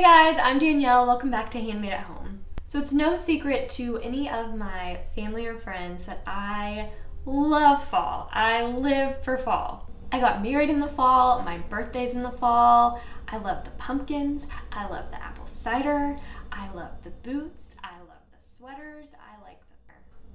Hey guys, I'm Danielle. Welcome back to Handmade at Home. So it's no secret to any of my family or friends that I love fall. I live for fall. I got married in the fall, my birthday's in the fall. I love the pumpkins, I love the apple cider, I love the boots, I love the sweaters, I like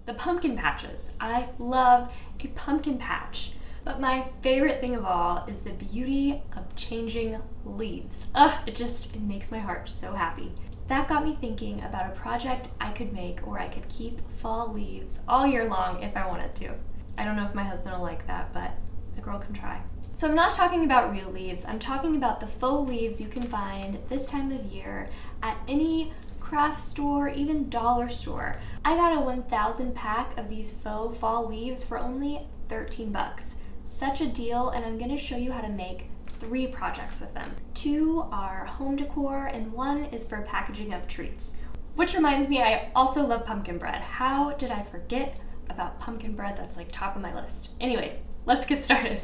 the pumpkin patches. I love a pumpkin patch. But my favorite thing of all is the beauty of changing leaves. It makes my heart so happy. That got me thinking about a project I could make where I could keep fall leaves all year long if I wanted to. I don't know if my husband will like that, but the girl can try. So I'm not talking about real leaves, I'm talking about the faux leaves you can find this time of year at any craft store, even dollar store. I got a 1,000 pack of these faux fall leaves for only 13 bucks. Such a deal, and I'm going to show you how to make 3 projects with them. 2 are home decor and 1 is for packaging up treats. Which reminds me, I also love pumpkin bread. How did I forget about pumpkin bread? That's like top of my list. Anyways, let's get started.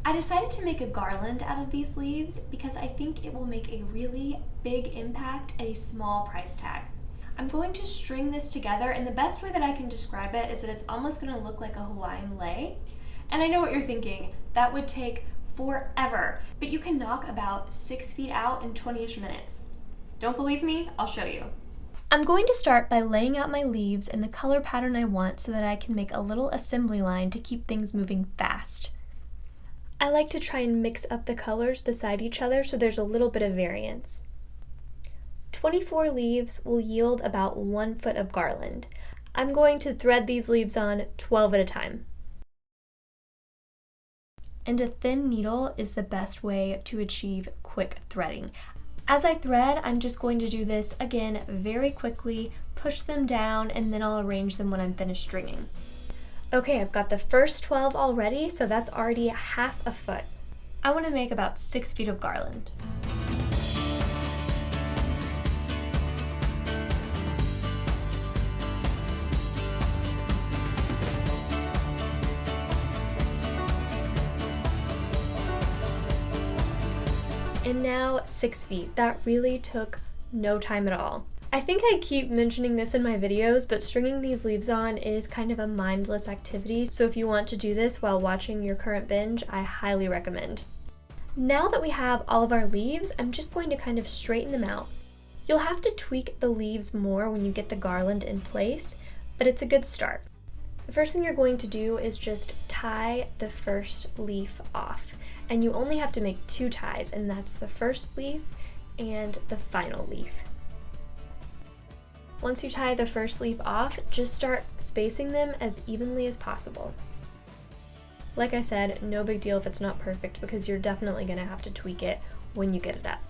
I decided to make a garland out of these leaves because I think it will make a really big impact at a small price tag. I'm going to string this together, and the best way that I can describe it is that it's almost going to look like a Hawaiian lei. And I know what you're thinking, that would take forever, but you can knock about 6 feet out in 20-ish minutes. Don't believe me? I'll show you. I'm going to start by laying out my leaves in the color pattern I want so that I can make a little assembly line to keep things moving fast. I like to try and mix up the colors beside each other so there's a little bit of variance. 24 leaves will yield about 1 foot of garland. I'm going to thread these leaves on 12 at a time. And a thin needle is the best way to achieve quick threading. As I thread, I'm just going to do this again very quickly, push them down, and then I'll arrange them when I'm finished stringing. Okay, I've got the first 12 already, so that's already half a foot. I want to make about 6 feet of garland. And now 6 feet. That really took no time at all. I think I keep mentioning this in my videos, but stringing these leaves on is kind of a mindless activity, so if you want to do this while watching your current binge, I highly recommend. Now that we have all of our leaves, I'm just going to kind of straighten them out. You'll have to tweak the leaves more when you get the garland in place, but it's a good start. The first thing you're going to do is just tie the first leaf off. And you only have to make 2 ties, and that's the first leaf and the final leaf. Once you tie the first leaf off, just start spacing them as evenly as possible. Like I said, no big deal if it's not perfect because you're definitely going to have to tweak it when you get it up.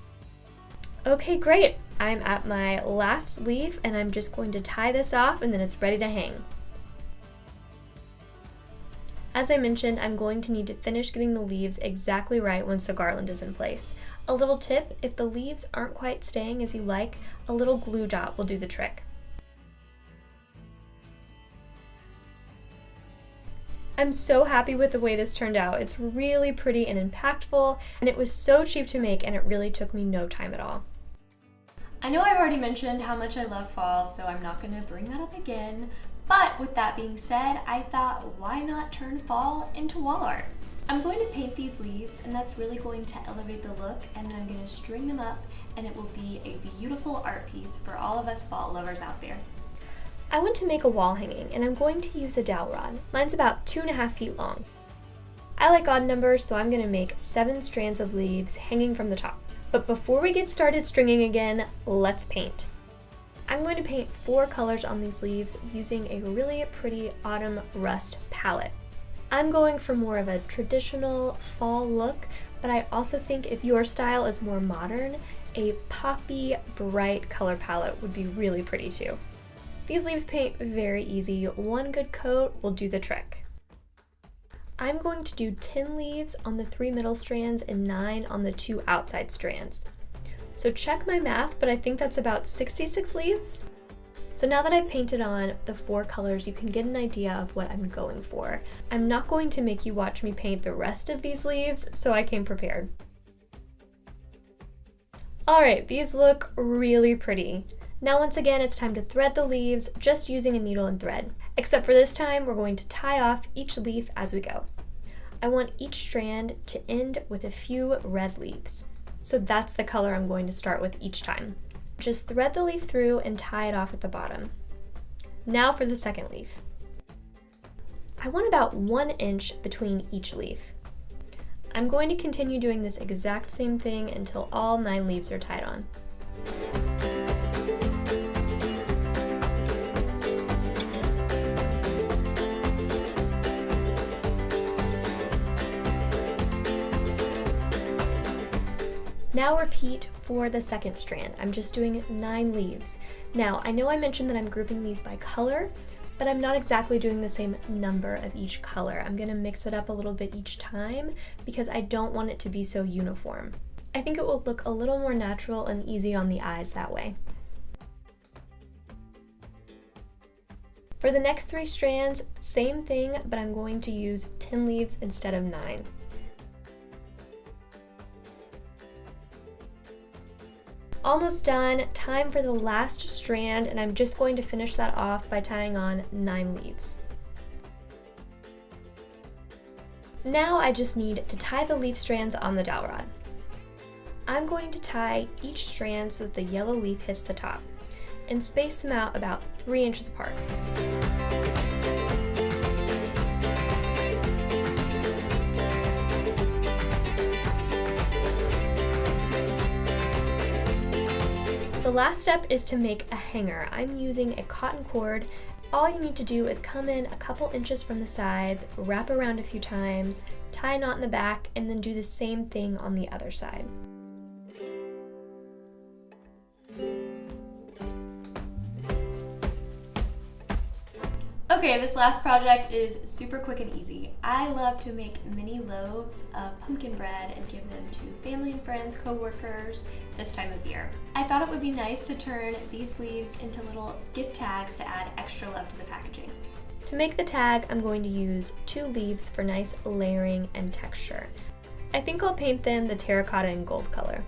Okay, great! I'm at my last leaf and I'm just going to tie this off and then it's ready to hang. As I mentioned, I'm going to need to finish getting the leaves exactly right once the garland is in place. A little tip, if the leaves aren't quite staying as you like, a little glue dot will do the trick. I'm so happy with the way this turned out. It's really pretty and impactful, and it was so cheap to make, and it really took me no time at all. I know I've already mentioned how much I love fall, so I'm not going to bring that up again. But with that being said, I thought, why not turn fall into wall art? I'm going to paint these leaves, and that's really going to elevate the look, and then I'm going to string them up, and it will be a beautiful art piece for all of us fall lovers out there. I want to make a wall hanging, and I'm going to use a dowel rod. Mine's about 2.5 feet long. I like odd numbers, so I'm going to make 7 strands of leaves hanging from the top. But before we get started stringing again, let's paint. I'm going to paint 4 colors on these leaves using a really pretty autumn rust palette. I'm going for more of a traditional fall look, but I also think if your style is more modern, a poppy, bright color palette would be really pretty too. These leaves paint very easy. 1 good coat will do the trick. I'm going to do 10 leaves on the 3 middle strands and 9 on the 2 outside strands. So check my math, but I think that's about 66 leaves. So now that I've painted on the 4 colors, you can get an idea of what I'm going for. I'm not going to make you watch me paint the rest of these leaves, so I came prepared. Alright, these look really pretty. Now once again, it's time to thread the leaves just using a needle and thread. Except for this time, we're going to tie off each leaf as we go. I want each strand to end with a few red leaves. So that's the color I'm going to start with each time. Just thread the leaf through and tie it off at the bottom. Now for the second leaf. I want about 1 inch between each leaf. I'm going to continue doing this exact same thing until all 9 leaves are tied on. Now repeat for the second strand. I'm just doing 9 leaves. Now, I know I mentioned that I'm grouping these by color, but I'm not exactly doing the same number of each color. I'm gonna mix it up a little bit each time because I don't want it to be so uniform. I think it will look a little more natural and easy on the eyes that way. For the next 3 strands, same thing, but I'm going to use 10 leaves instead of 9. Almost done, time for the last strand, and I'm just going to finish that off by tying on 9 leaves. Now I just need to tie the leaf strands on the dowel rod. I'm going to tie each strand so that the yellow leaf hits the top, and space them out about 3 inches apart. The last step is to make a hanger. I'm using a cotton cord. All you need to do is come in a couple inches from the sides, wrap around a few times, tie a knot in the back, and then do the same thing on the other side. Okay, this last project is super quick and easy. I love to make mini loaves of pumpkin bread and give them to family and friends, co-workers this time of year. I thought it would be nice to turn these leaves into little gift tags to add extra love to the packaging. To make the tag, I'm going to use 2 leaves for nice layering and texture. I think I'll paint them the terracotta and gold color.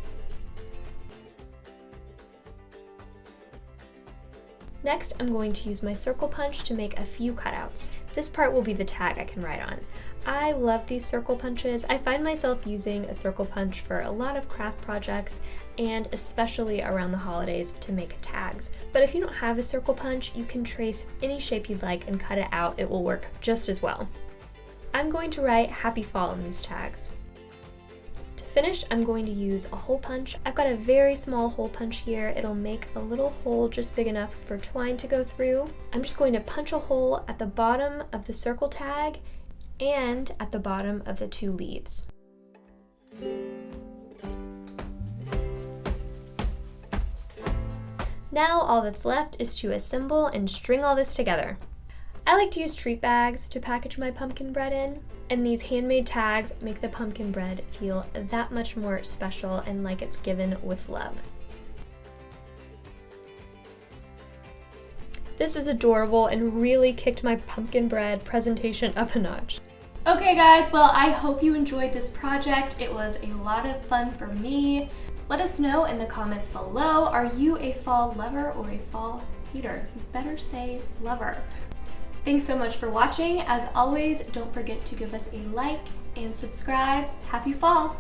Next, I'm going to use my circle punch to make a few cutouts. This part will be the tag I can write on. I love these circle punches. I find myself using a circle punch for a lot of craft projects and especially around the holidays to make tags. But if you don't have a circle punch, you can trace any shape you'd like and cut it out. It will work just as well. I'm going to write Happy Fall on these tags. To finish, I'm going to use a hole punch. I've got a very small hole punch here. It'll make a little hole just big enough for twine to go through. I'm just going to punch a hole at the bottom of the circle tag and at the bottom of the 2 leaves. Now all that's left is to assemble and string all this together. I like to use treat bags to package my pumpkin bread in, and these handmade tags make the pumpkin bread feel that much more special and like it's given with love. This is adorable and really kicked my pumpkin bread presentation up a notch. Okay guys, well I hope you enjoyed this project. It was a lot of fun for me. Let us know in the comments below, are you a fall lover or a fall hater? You better say lover. Thanks so much for watching. As always, don't forget to give us a like and subscribe. Happy fall!